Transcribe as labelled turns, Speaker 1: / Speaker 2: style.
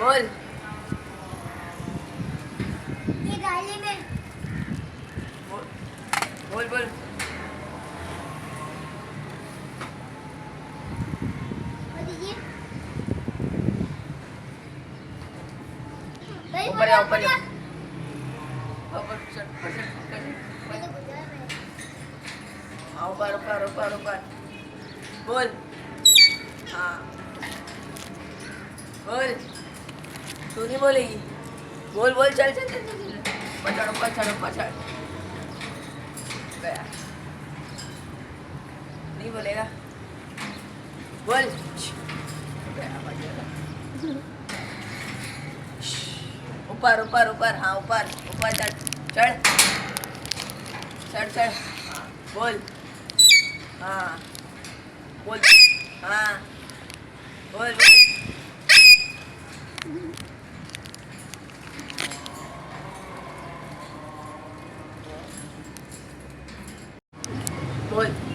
Speaker 1: बोल
Speaker 2: ये डाली में
Speaker 1: बोल बोल बोल ऊपर या ऊपर या ऊपर ऊपर ऊपर ऊपर बोल हाँ बोल तू नहीं बोलेगी बोल बोल चल चल चल चल पछाड़ पछाड़ पछाड़ गया नहीं बोलेगा बोल गया बजेगा ऊपर ऊपर ऊपर हाँ ऊपर ऊपर चढ़ चढ़ चढ़ चढ़ हाँ बोल हाँ बोल हाँ बोल बोल बोल